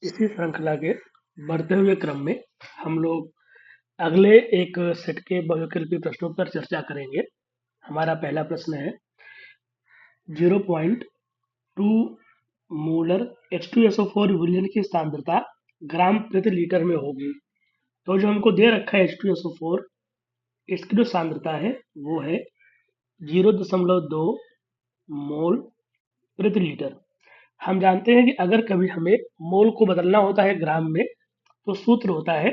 इसी श्रृंखला के बढ़ते हुए क्रम में हम लोग अगले एक सेट के बहुविकल्पी प्रश्नों पर चर्चा करेंगे। हमारा पहला प्रश्न है 0.2 मोलर H2SO4 विलयन की सांद्रता ग्राम प्रति लीटर में होगी। तो जो हमको दे रखा है H2SO4, इसकी जो सांद्रता है वो है 0.2 मोल प्रति लीटर। हम जानते हैं कि अगर कभी हमें मोल को बदलना होता है ग्राम में, तो सूत्र होता है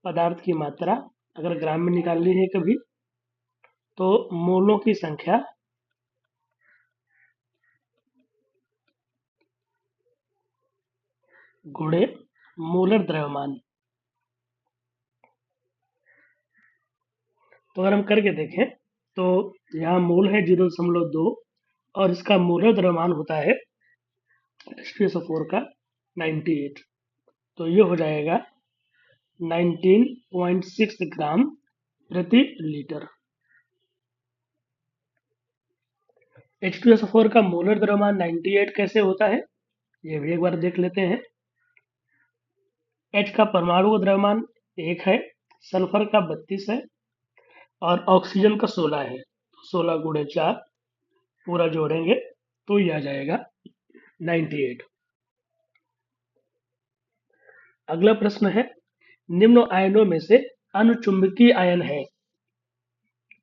पदार्थ की मात्रा। अगर ग्राम में निकालनी है कभी, तो मोलों की संख्या गुणे मोलर द्रव्यमान। तो अगर हम करके देखें तो यहाँ मोल है 0.2 और इसका मोलर द्रव्यमान होता है H2SO4 का 98। तो ये हो जाएगा 19.6 ग्राम प्रति लीटर। H2SO4 का मोलर द्रव्यमान 98 कैसे होता है, ये भी एक बार देख लेते हैं। H का परमाणु का द्रव्यमान 1 है, सल्फर का 32 है और ऑक्सीजन का 16 है। 16 गुणे 4 पूरा जोड़ेंगे तो ये आ जाएगा 98। अगला प्रश्न है निम्न आयनों में से अनुचुंबकीय आयन है।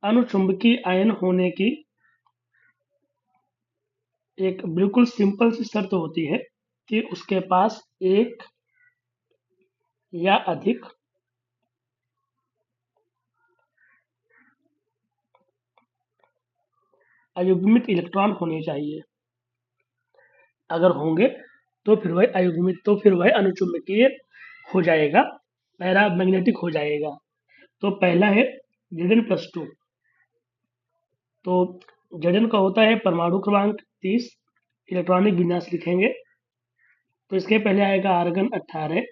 अनुचुंबकीय आयन होने की एक बिल्कुल सिंपल सी शर्त होती है कि उसके पास एक या अधिक अयुग्मित इलेक्ट्रॉन होने चाहिए। अगर होंगे तो फिर वह अनुचुंबकीय हो जाएगा, पैरामैग्नेटिक हो जाएगा। तो पहला है Zn+2। तो Zn का होता है परमाणु क्रमांक 30। इलेक्ट्रॉनिक विन्यास लिखेंगे तो इसके पहले आएगा आर्गन 18,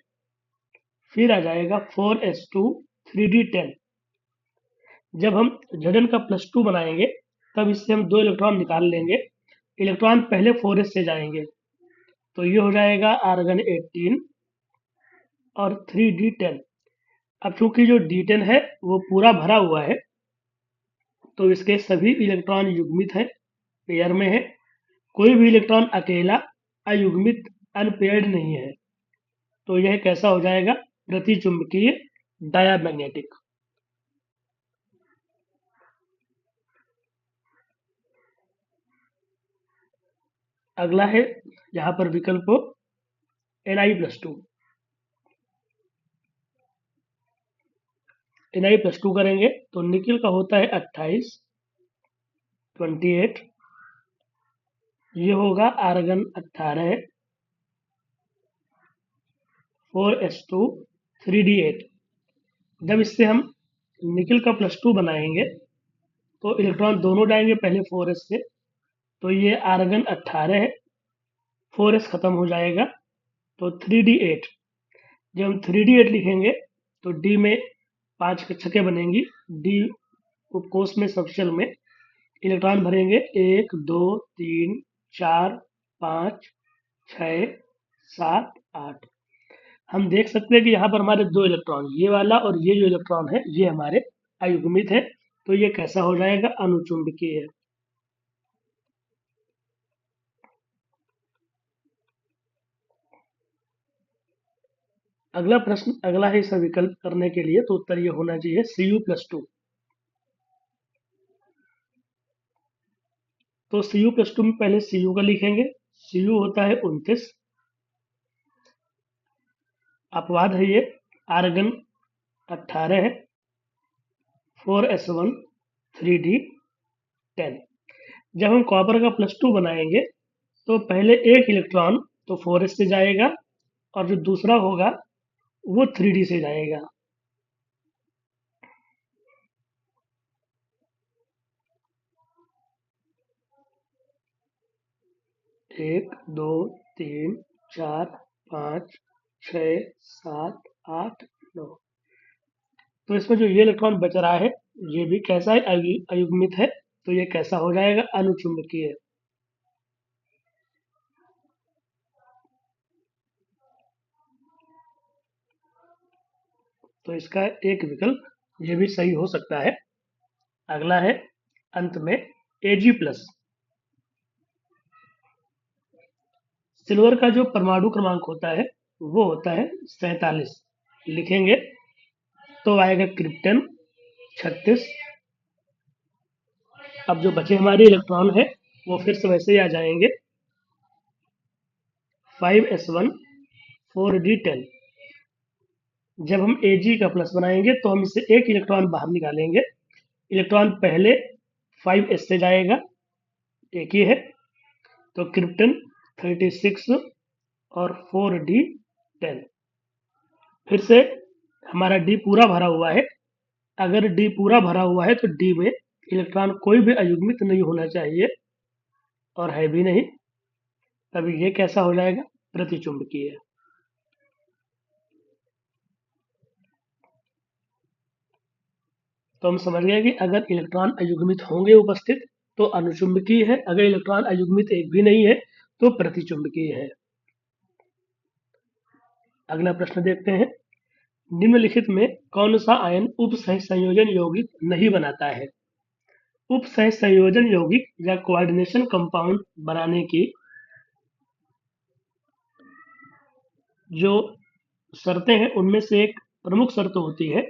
फिर आ जाएगा 4s2 3d10। जब हम Zn का +2 बनाएंगे तब इससे हम 2 इलेक्ट्रॉन निकाल लेंगे। इलेक्ट्रॉन पहले 4s से जाएंगे तो ये हो जाएगा आर्गन 18 और 3d10। अब चूंकि जो d10 है वो पूरा भरा हुआ है, तो इसके सभी इलेक्ट्रॉन युग्मित है, पेयर में है। कोई भी इलेक्ट्रॉन अकेला अयुग्मित अनपेयर्ड नहीं है। तो यह कैसा हो जाएगा, प्रतिचुंबकीय डायामैग्नेटिक। अगला है यहाँ पर विकल्प Ni+2। Ni+2 करेंगे तो निकिल का होता है 28, 28। ये होगा आर्गन 18, 4s2 3d8। जब इससे हम निकिल का +2 बनाएंगे तो इलेक्ट्रॉन दोनों जाएंगे पहले 4s से, तो ये आर्गन 18 है, 4s खत्म हो जाएगा तो 3d8। जब हम 3d8 लिखेंगे तो d में 5 छक्के बनेंगी। d उपकोष में सबशेल में इलेक्ट्रॉन भरेंगे 1 2 3 4 5 6 7 8। हम देख सकते हैं कि यहाँ पर हमारे 2 इलेक्ट्रॉन, ये वाला और ये जो इलेक्ट्रॉन है ये हमारे अयुग्मित है। तो ये कैसा हो जाएगा, अनुचुंबकीय है। अगला प्रश्न, अगला है इसका विकल्प करने के लिए, तो उत्तर ये होना चाहिए Cu+2। तो Cu+2 में पहले Cu का लिखेंगे। Cu होता है 29, अपवाद है ये, आर्गन 18 है, 4s1 3d10। जब हम कॉपर का +2 बनाएंगे तो पहले एक इलेक्ट्रॉन तो 4s से जाएगा और जो दूसरा होगा वो 3d से जाएगा। 1 2 3 4 5 6 7 8 9। तो इसमें जो ये इलेक्ट्रॉन बच रहा है ये भी कैसा है, अयुग्मित है। तो ये कैसा हो जाएगा, अनुचुंबकीय। तो इसका एक विकल्प ये भी सही हो सकता है। अगला है अंत में Ag+। सिल्वर का जो परमाणु क्रमांक होता है वो होता है 47। लिखेंगे तो आएगा क्रिप्टन 36। अब जो बचे हमारे इलेक्ट्रॉन है वो फिर से वैसे ही आ जाएंगे, 5s1 4d10। जब हम Ag का प्लस बनाएंगे तो हम इससे एक इलेक्ट्रॉन बाहर निकालेंगे। इलेक्ट्रॉन पहले 5s से जाएगा, एक ही है, तो क्रिप्टन 36 और 4d10। फिर से हमारा डी पूरा भरा हुआ है। अगर डी पूरा भरा हुआ है तो डी में इलेक्ट्रॉन कोई भी अयुग्मित नहीं होना चाहिए, और है भी नहीं, तब ये कैसा हो जाएगा, प्रतिचुंबकीय। तो हम समझ गए कि अगर इलेक्ट्रॉन अयुग्मित होंगे उपस्थित तो अनुचुंबकीय है, अगर इलेक्ट्रॉन अयुग्मित एक भी नहीं है तो प्रतिचुंबकीय है। अगला प्रश्न देखते हैं, निम्नलिखित में कौन सा आयन उपसह संयोजन यौगिक नहीं बनाता है। उपसह संयोजन यौगिक या कोऑर्डिनेशन कंपाउंड बनाने की जो शर्तें हैं उनमें से एक प्रमुख शर्त होती है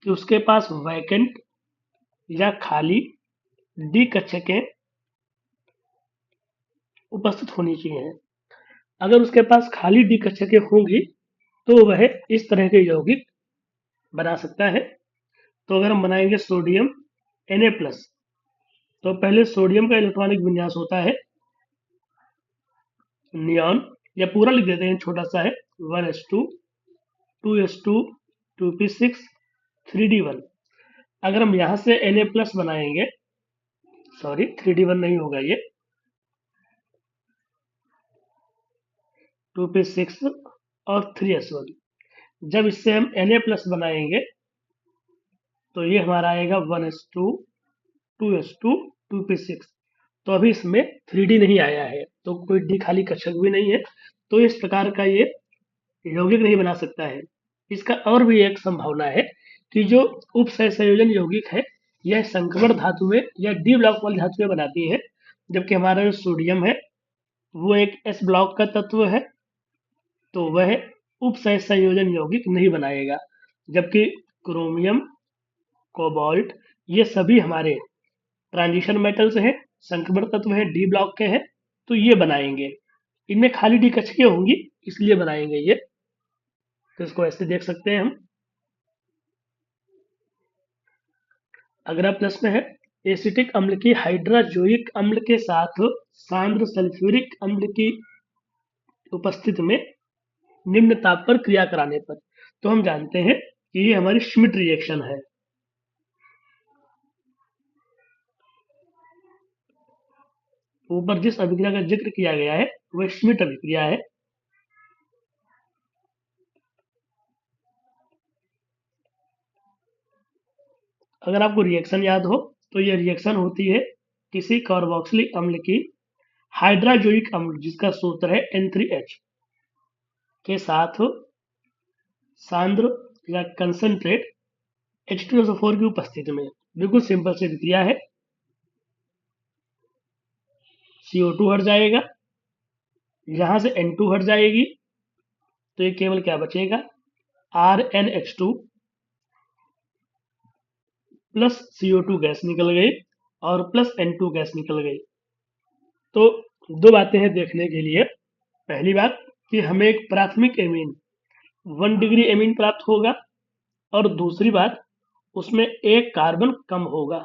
कि उसके पास वैकेंट या खाली डी कक्षकें उपस्थित होनी चाहिए। अगर उसके पास खाली डी कक्षकें होंगी तो वह इस तरह के यौगिक बना सकता है। तो अगर हम बनाएंगे सोडियम Na+, तो पहले सोडियम का इलेक्ट्रॉनिक विन्यास होता है नियॉन, या पूरा लिख देते हैं, छोटा सा है, 1s2 2s2 2p6 3d1। अगर हम यहां से Na+ बनाएंगे, सॉरी 3d1 नहीं होगा ये, 2p6 और 3s1। जब इससे हम Na+ बनाएंगे तो ये हमारा आएगा 1s2 2s2 2p6। तो अभी इसमें 3d नहीं आया है, तो कोई डी खाली कक्षक भी नहीं है, तो इस प्रकार का ये यौगिक नहीं बना सकता है। इसका और भी एक संभावना है कि जो उपसहसंयोजन यौगिक है यह संक्रमण धातु में या डी ब्लॉक वाली धातु में बनाती है, जबकि हमारा जो सोडियम है वो एक एस ब्लॉक का तत्व है, तो वह उपसहसंयोजन यौगिक नहीं बनाएगा। जबकि क्रोमियम, कोबाल्ट, ये सभी हमारे ट्रांजिशन मेटल्स हैं, संक्रमण तत्व है, डी ब्लॉक के हैं, तो ये बनाएंगे। इनमें खाली डी कक्षकें होंगी इसलिए बनाएंगे ये। तो इसको ऐसे देख सकते हैं हम। अगला प्रश्न है, एसिटिक अम्ल की हाइड्राजोइक अम्ल के साथ सांद्र सल्फ्यूरिक अम्ल की उपस्थिति में निम्न ताप पर क्रिया कराने पर, तो हम जानते हैं कि ये हमारी श्मिट रिएक्शन है। ऊपर जिस अभिक्रिया का जिक्र किया गया है वह श्मिट अभिक्रिया है। अगर आपको रिएक्शन याद हो तो ये रिएक्शन होती है किसी कार्बोक्सिलिक अम्ल की हाइड्राजोइक अम्ल, जिसका सूत्र है N3H, के साथ सांद्र या कंसंट्रेट H2SO4 की उपस्थिति में। बिल्कुल सिंपल सी क्रिया है, CO2 हट जाएगा, यहां से N2 हट जाएगी, तो ये केवल क्या बचेगा, RnH2 प्लस CO2 गैस निकल गई और प्लस N2 गैस निकल गई। तो दो बातें हैं देखने के लिए। पहली बात कि हमें एक प्राथमिक एमीन 1 डिग्री एमीन प्राप्त होगा, और दूसरी बात उसमें एक कार्बन कम होगा,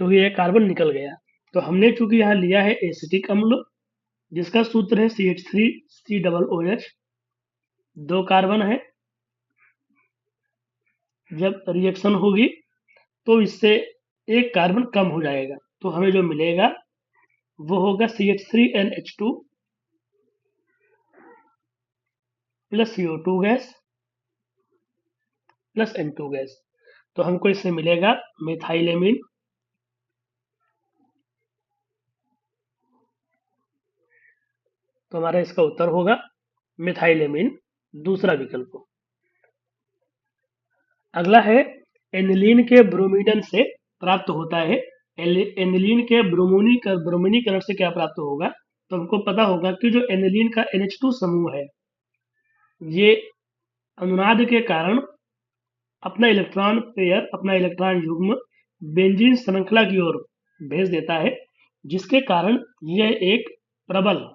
तो ये कार्बन निकल गया। तो हमने चूंकि यहाँ लिया है एसिटिक अम्ल जिसका सूत्र है CH3COOH, 2 कार्बन है, जब रिएक्शन होगी तो इससे एक कार्बन कम हो जाएगा, तो हमें जो मिलेगा वो होगा CH3NH2 plus CO2 gas plus N2 gas. तो हमको इससे मिलेगा मिथाइलेमीन तो हमारा इसका उत्तर होगा मिथाइलेमिन, दूसरा विकल्प। अगला है एनिलीन के ब्रोमीडन से प्राप्त होता है। एनिलीन के ब्रोमीनीकरण से क्या प्राप्त होगा? तो हमको पता होगा कि जो एनिलीन का NH2 समूह है, ये अनुनाद के कारण अपना इलेक्ट्रॉन युग्म बेंजीन श्रृंखला की ओर भेज देता है, जिसके कारण यह एक प्रबल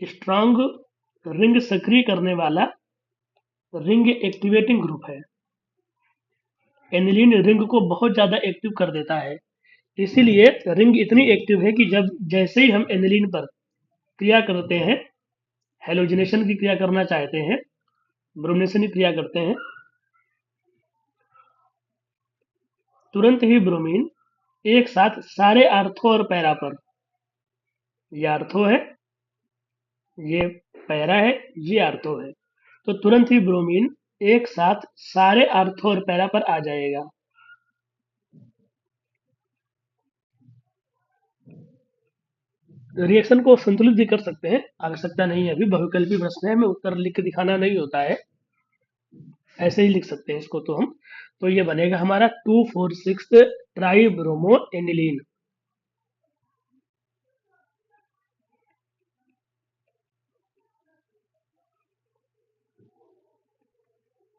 स्ट्रॉन्ग रिंग सक्रिय करने वाला रिंग एक्टिवेटिंग ग्रुप है। एनिलीन रिंग को बहुत ज्यादा एक्टिव कर देता है, इसीलिए रिंग इतनी एक्टिव है कि जैसे ही हम एनिलीन पर क्रिया करते हैं, हेलोजिनेशन की क्रिया करना चाहते हैं, ब्रोमिनेशन की क्रिया करते हैं, तुरंत ही ब्रोमीन एक साथ सारे आर्थो और पैरा पर, ये आर्थो है, ये पैरा है, ये आर्थो है, तो तुरंत ही ब्रोमीन एक साथ सारे आर्थो और पैरा पर आ जाएगा। रिएक्शन को संतुलित भी कर सकते हैं, आवश्यकता नहीं है, अभी बहुविकल्पी प्रश्न है, हमें उत्तर लिख के दिखाना नहीं होता है, ऐसे ही लिख सकते हैं इसको तो हम। तो ये बनेगा हमारा 2,4,6 ट्राइब्रोमो एनिलीन।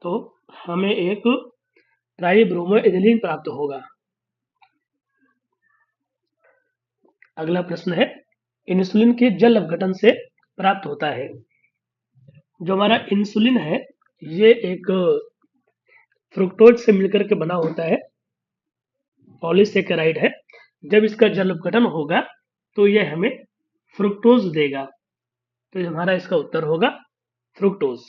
तो हमें एक ट्राइब्रोमो एनिलीन प्राप्त होगा। अगला प्रश्न है इंसुलिन के जल अपघटन से प्राप्त होता है। जो हमारा इंसुलिन है, ये एक फ्रुक्टोज से मिलकर के बना होता है, पॉलीसेकेराइड है। जब इसका जल अपघटन होगा तो यह हमें फ्रुक्टोज देगा, तो हमारा इसका उत्तर होगा फ्रुक्टोज।